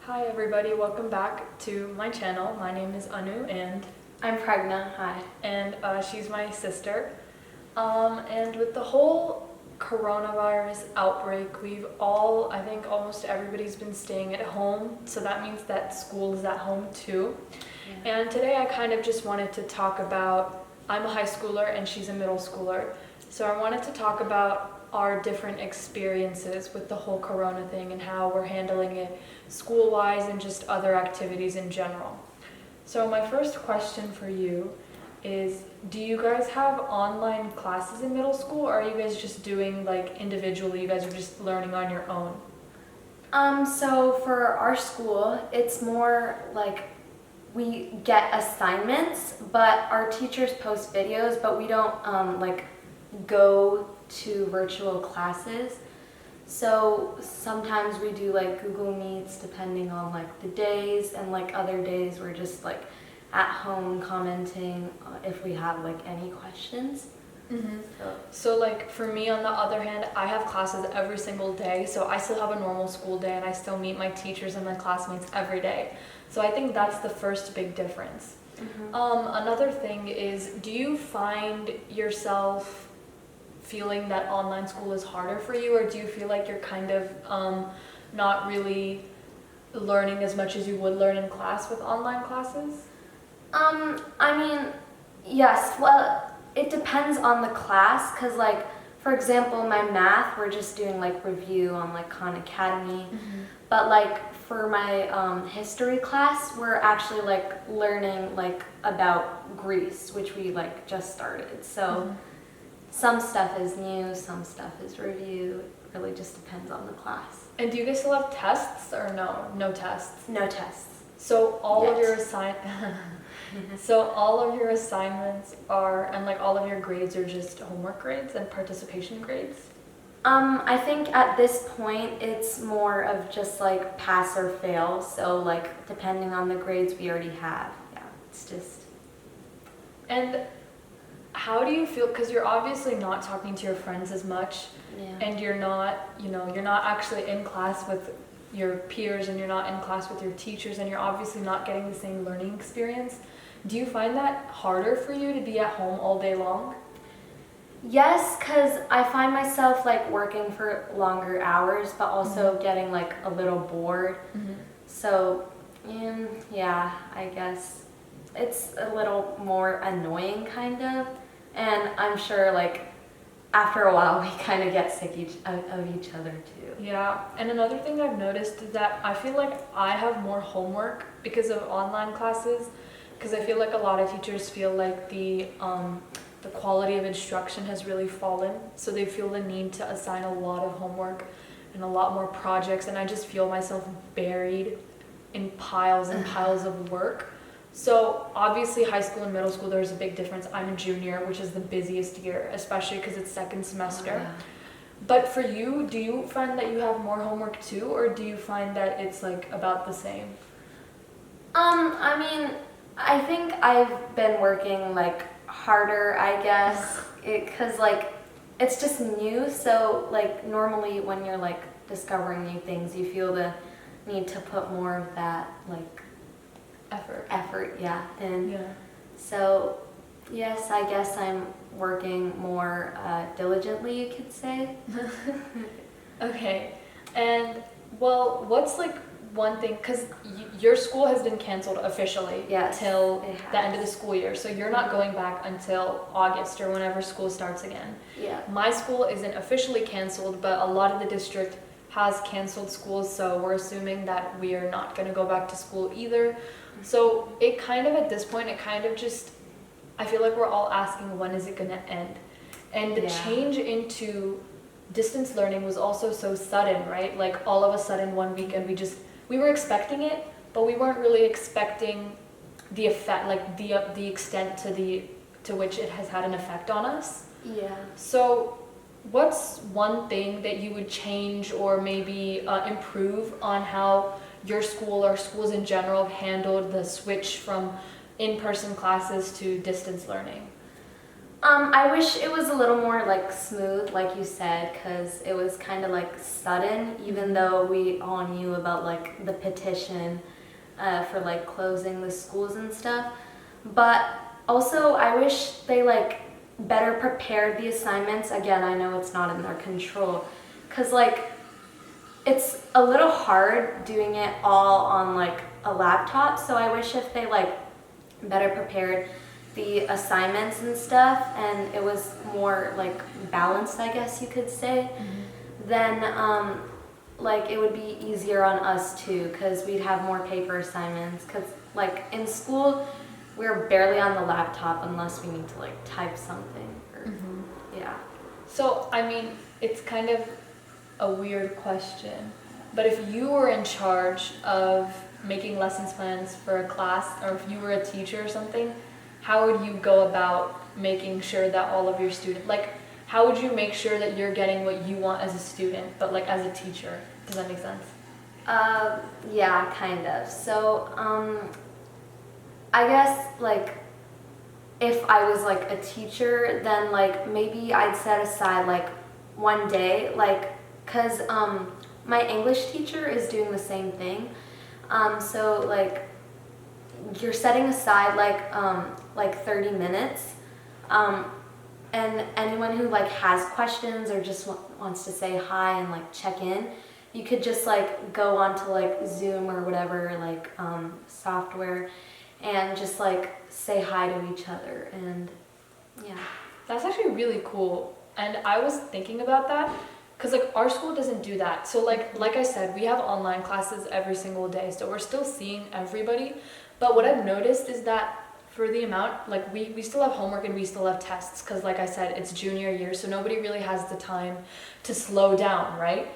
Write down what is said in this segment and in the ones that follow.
Hi everybody, welcome back to my channel. My name is Anu and I'm pregnant, hi. she's my sister. And with the whole coronavirus outbreak, I think almost everybody's been staying at home. So that means that school is at home too. Yeah. And today I kind of just wanted to talk about, I'm a high schooler and she's a middle schooler. So I wanted to talk about our different experiences with the whole corona thing and how we're handling it school-wise and just other activities in general. So my first question for you is, do you guys have online classes in middle school, or are you guys just doing like individually, you guys are just learning on your own? So for our school, it's more like we get assignments, but our teachers post videos, but we don't like go to virtual classes. So sometimes we do like Google Meets depending on like the days, and like other days we're just like at home commenting if we have like any questions. Mm-hmm. So like for me, on the other hand, I have classes every single day, so I still have a normal school day and I still meet my teachers and my classmates every day. So I think that's the first big difference. Mm-hmm. Another thing is, do you find yourself feeling that online school is harder for you, or do you feel like you're kind of not really learning as much as you would learn in class with online classes? I mean, yes, well, it depends on the class, because like, for example, my math, we're just doing like review on like Khan Academy, mm-hmm. But like for my history class, we're actually like learning like about Greece, which we like just started, so mm-hmm. Some stuff is new, some stuff is review. It really just depends on the class. And do you guys still have tests or no? No tests? No tests. So all of your assignments are, and like all of your grades are just homework grades and participation grades? I think at this point it's more of just like pass or fail. So like depending on the grades we already have. Yeah, it's just. And how do you feel, because you're obviously not talking to your friends as much, yeah. And you're not actually in class with your peers, and you're not in class with your teachers, and you're obviously not getting the same learning experience. Do you find that harder for you to be at home all day long? Yes, because I find myself like working for longer hours, but also mm-hmm. getting like a little bored. Mm-hmm. So, yeah, I guess it's a little more annoying kind of. And I'm sure like after a while we kind of get sick of each other too. Yeah, and another thing I've noticed is that I feel like I have more homework because of online classes, because I feel like a lot of teachers feel like the quality of instruction has really fallen, so they feel the need to assign a lot of homework and a lot more projects, and I just feel myself buried in piles and piles of work. So obviously high school and middle school, there's a big difference. I'm a junior, which is the busiest year, especially because it's second semester. Oh, yeah. But for you, do you find that you have more homework too, or do you find that it's like about the same? I mean, I think I've been working like harder, I guess, because like it's just new. So like normally when you're like discovering new things, you feel the need to put more of that like effort, yeah. And yeah. So yes, I guess I'm working more diligently, you could say. Okay. And well, what's like one thing, because your school has been canceled officially till the end of the school year, so you're not going back until August or whenever school starts again. Yeah. My school isn't officially canceled, but a lot of the district has canceled schools, so we're assuming that we are not going to go back to school either. So it kind of, at this point, I feel like we're all asking, when is it going to end? And the change into distance learning was also so sudden, right? Like all of a sudden one weekend we were expecting it, but we weren't really expecting the effect, like the extent to which it has had an effect on us. Yeah. So what's one thing that you would change or maybe improve on how your school or schools in general have handled the switch from in-person classes to distance learning? I wish it was a little more like smooth, like you said, because it was kind of like sudden, even though we all knew about like the petition for like closing the schools and stuff. But also, I wish they like better prepared the assignments. Again, I know it's not in their control, because like it's a little hard doing it all on like a laptop. So I wish if they like better prepared the assignments and stuff, and it was more like balanced, I guess you could say, then like it would be easier on us too, because we'd have more paper assignments. Because like in school, we're barely on the laptop unless we need to like type something. Or, yeah. So, I mean, it's kind of a weird question, but if you were in charge of making lessons plans for a class, or if you were a teacher or something, how would you go about making sure that all of your students, like, how would you make sure that you're getting what you want as a student, but like as a teacher? Does that make sense? Yeah, kind of. So, I guess like if I was like a teacher, then like maybe I'd set aside like one day, like, cause my English teacher is doing the same thing. So like you're setting aside like 30 minutes, and anyone who like has questions or just wants to say hi and like check in, you could just like go onto like Zoom or whatever like software and just like say hi to each other. And yeah, That's actually really cool. And I was thinking about that because like our school doesn't do that. So like I said, we have online classes every single day, so we're still seeing everybody. But what I've noticed is that for the amount, like we still have homework and we still have tests, because like I said, it's junior year, so nobody really has the time to slow down, right?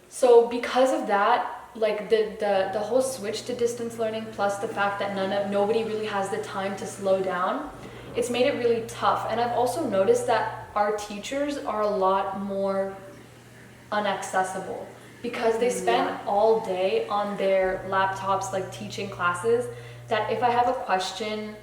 So because of that, like the whole switch to distance learning, plus the fact that nobody really has the time to slow down, it's made it really tough. And I've also noticed that our teachers are a lot more unaccessible because they spend all day on their laptops like teaching classes, that if I have a question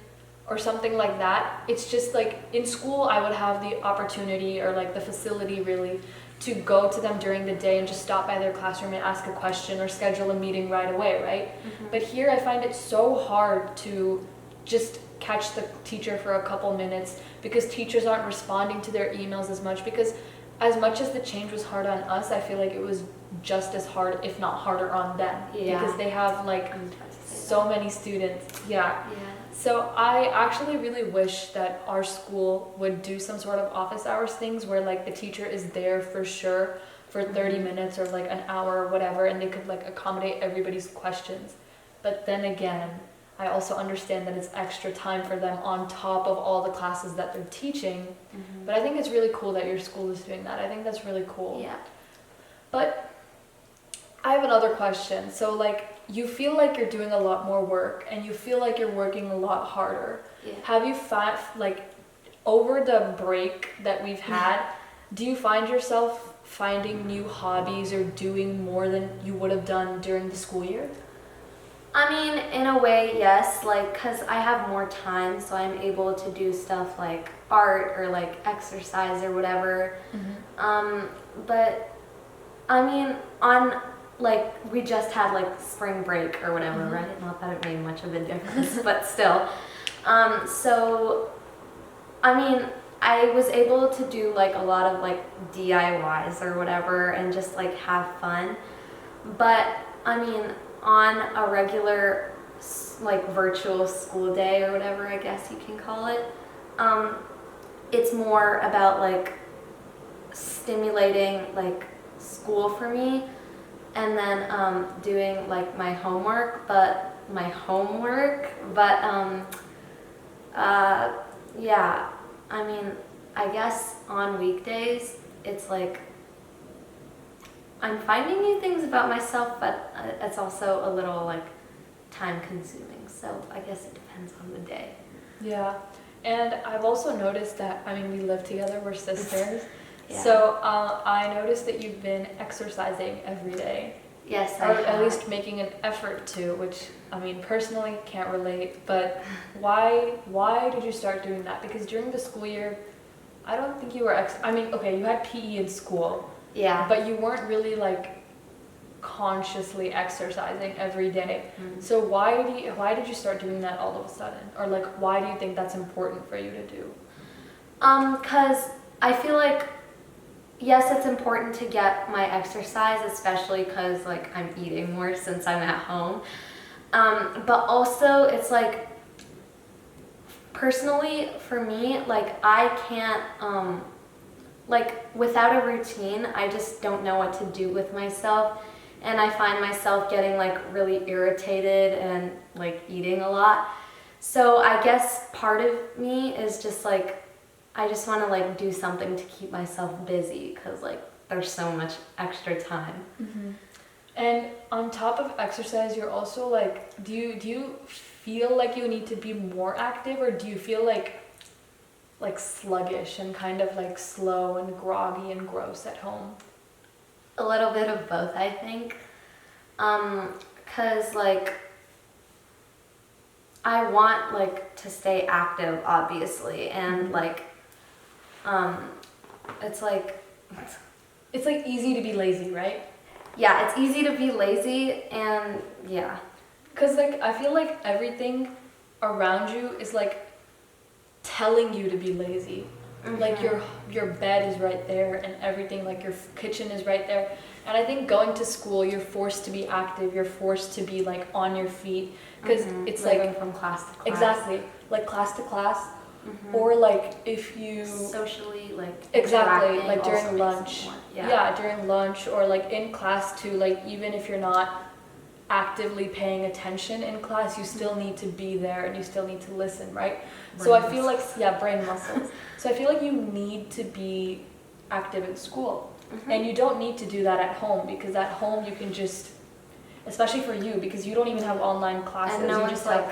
or something like that, it's just like in school I would have the opportunity or like the facility really to go to them during the day and just stop by their classroom and ask a question or schedule a meeting right away, right? But here I find it so hard to just catch the teacher for a couple minutes because teachers aren't responding to their emails as much, because as much as the change was hard on us, I feel like it was just as hard, if not harder, on them. Because they have like so many students. So I actually really wish that our school would do some sort of office hours things where like the teacher is there for sure for 30 minutes or like an hour or whatever, and they could like accommodate everybody's questions. But then again, I also understand that it's extra time for them on top of all the classes that they're teaching. But I think it's really cool that your school is doing that. I think that's really cool. But I have another question. So like, you feel like you're doing a lot more work and you feel like you're working a lot harder. Have you found, like, over the break that we've had, do you find yourself finding new hobbies or doing more than you would have done during the school year? I mean, in a way, yes, like, because I have more time, so I'm able to do stuff like art or like exercise or whatever. But I mean, on like, we just had like spring break or whatever, right? Not that it made much of a difference, but still. So, I mean, I was able to do like a lot of like DIYs or whatever and just like have fun. But I mean, on a regular like virtual school day or whatever, I guess you can call it, it's more about like stimulating like school for me, and then doing like my homework, but yeah, I mean, I guess on weekdays it's like I'm finding new things about myself, but it's also a little like time consuming, so I guess it depends on the day. Yeah, and I've also noticed that, I mean, we live together, we're sisters. So I noticed that you've been exercising every day. Yes, or I have. at least making an effort to, which I mean personally can't relate, but why did you start doing that? Because during the school year, I don't think you were I mean, okay, you had PE in school, Yeah. but you weren't really like consciously exercising every day. Mm. So why did you start doing that all of a sudden? Or like why do you think that's important for you to do? 'Cause I feel like, yes, it's important to get my exercise, especially because like I'm eating more since I'm at home. But also it's like, personally for me, like I can't, like without a routine, I just don't know what to do with myself. And I find myself getting like really irritated and like eating a lot. So I guess part of me is just like, I just want to like do something to keep myself busy because like there's so much extra time. Mm-hmm. And on top of exercise, you're also like, do you feel like you need to be more active, or do you feel like sluggish and kind of like slow and groggy and gross at home? A little bit of both, I think. 'Cause like I want like to stay active, obviously, and like it's like It's like easy to be lazy, right? yeah, it's easy to be lazy, and yeah. Because like I feel like everything around you is like telling you to be lazy. Like Mhm. your bed is right there and everything, like your kitchen is right there. And I think going to school, you're forced to be active, you're forced to be like on your feet because it's Living like from class to class. exactly like class to class, Mhm. or like if you Socially, like exactly interacting like also during makes it lunch. more- Yeah, during lunch or like in class too, like even if you're not actively paying attention in class, you still need to be there and you still need to listen, right? So I feel like, yeah, brain muscles. So I feel like you need to be active in school. Mhm. And you don't need to do that at home, because at home you can just, especially for you, because you don't even have online classes. And no you one's just like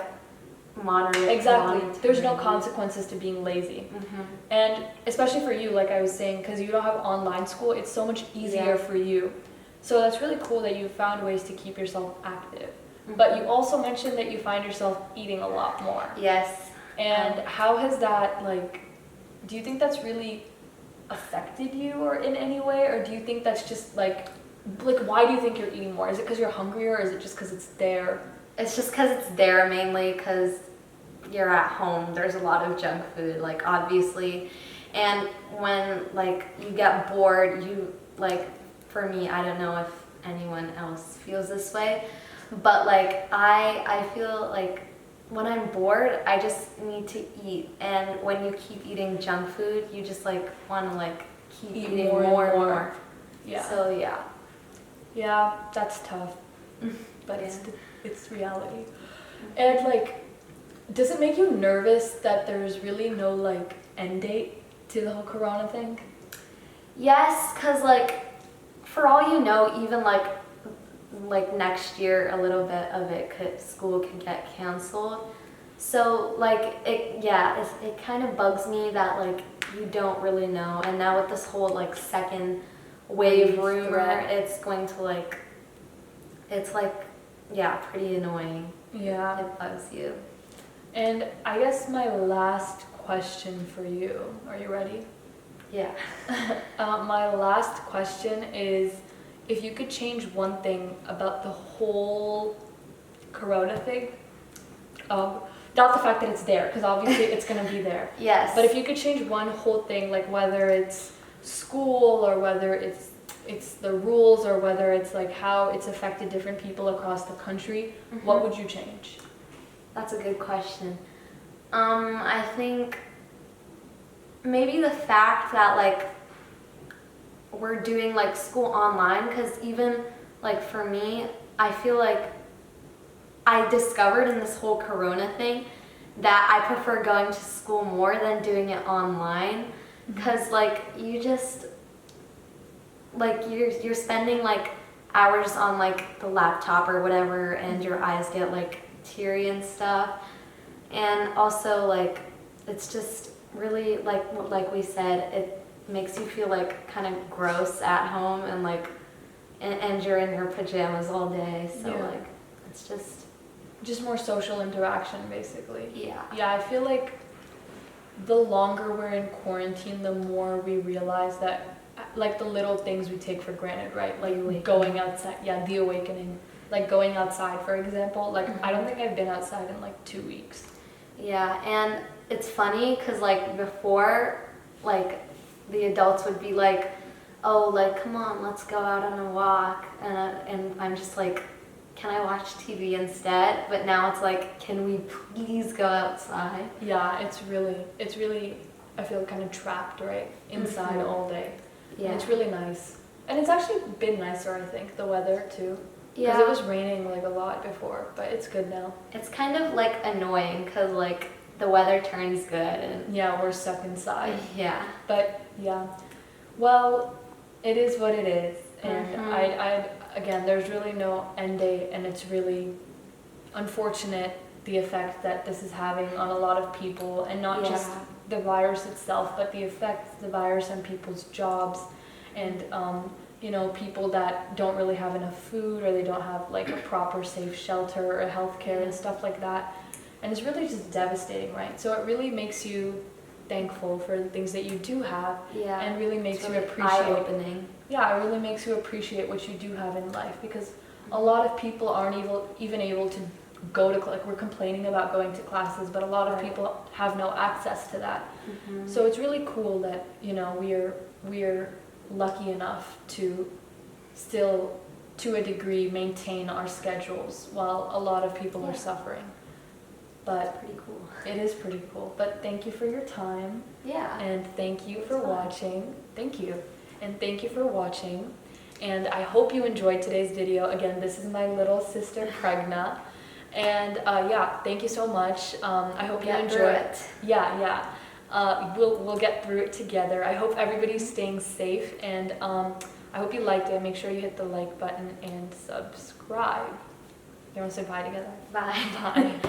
moderate. exactly. There's no monitoring. consequences to being lazy. Mhm. And especially for you, like I was saying, because you don't have online school, it's so much easier Yeah. for you. So that's really cool that you found ways to keep yourself active. But you also mentioned that you find yourself eating a lot more. Yes. And how has that, like, do you think that's really affected you or in any way? Or do you think that's just like why do you think you're eating more? Is it because you're hungrier, or is it just because it's there? It's just because it's there, mainly because you're at home. There's a lot of junk food, like obviously. And when like you get bored, you like, for me, I don't know if anyone else feels this way, but like I feel like when I'm bored, I just need to eat. And when you keep eating junk food, you just like want to like keep Eat eating more and more and more. more. Yeah. So yeah. Yeah, that's tough. But Yeah. it's reality. And like, does it make you nervous that there's really no like end date to the whole corona thing? Yes, because like for all you know, even like next year, a little bit of it school could get canceled. So like it kind of bugs me that like you don't really know. And now with this whole like second wave rumor, threat. it's going to like, it's like, yeah, pretty annoying. Yeah. It bugs you. And I guess my last question for you, are you ready? Yeah. My last question is, if you could change one thing about the whole corona thing, not the fact that it's there, because obviously it's going to be there. Yes. But if you could change one whole thing, like whether it's school or whether it's the rules or whether it's like how it's affected different people across the country, what would you change? That's a good question. I think maybe the fact that like we're doing like school online, because even like for me, I feel like I discovered in this whole corona thing that I prefer going to school more than doing it online, because like you just like you're spending like hours on like the laptop or whatever, and your eyes get like teary and stuff. And also like it's just really like we said, it makes you feel like kind of gross at home, and like and you're in your pajamas all day. So Yeah. like, it's Just more social interaction, basically. yeah. Yeah, I feel like the longer we're in quarantine, the more we realize that, like, the little things we take for granted, right? Like awakening. going outside, yeah, the awakening. Like going outside, for example. Like, I don't think I've been outside in like 2 weeks. Yeah, and it's funny because like before, like the adults would be like, "Oh, like come on, let's go out on a walk," and I'm just like, "Can I watch TV instead?" But now it's like, "Can we please go outside?" Yeah, it's really, I feel kind of trapped, right? Inside all day. Yeah, And it's really nice. And it's actually been nicer, I think, the weather too. Because yeah. it was raining like a lot before, but it's good now. It's kind of like annoying because like the weather turns good and Yeah, we're stuck inside. yeah. But yeah, well, it is what it is. And again, there's really no end date, and it's really unfortunate the effect that this is having on a lot of people, and not just the virus itself, but the effect the virus on people's jobs, and you know, people that don't really have enough food, or they don't have like a proper safe shelter or healthcare and stuff like that. And it's really just devastating, right? So it really makes you thankful for the things that you do have, Yeah. and really makes It's you really appreciate. eye-opening. Yeah, it really makes you appreciate what you do have in life, because a lot of people aren't even able to go to, like, we're complaining about going to classes, but a lot of people have no access to that. So it's really cool that, you know, we're lucky enough to still, to a degree, maintain our schedules while a lot of people are suffering. But Pretty cool. it is pretty cool. But thank you for your time, Yeah. and thank you for fun. watching. Thank you. And thank you for watching. And I hope you enjoyed today's video. Again, this is my little sister, Pregna. And yeah, thank you so much. I hope you enjoy it. Yeah. We'll get through it together. I hope everybody's staying safe, and I hope you liked it. Make sure you hit the like button and subscribe. You want to say bye together? Bye. Bye.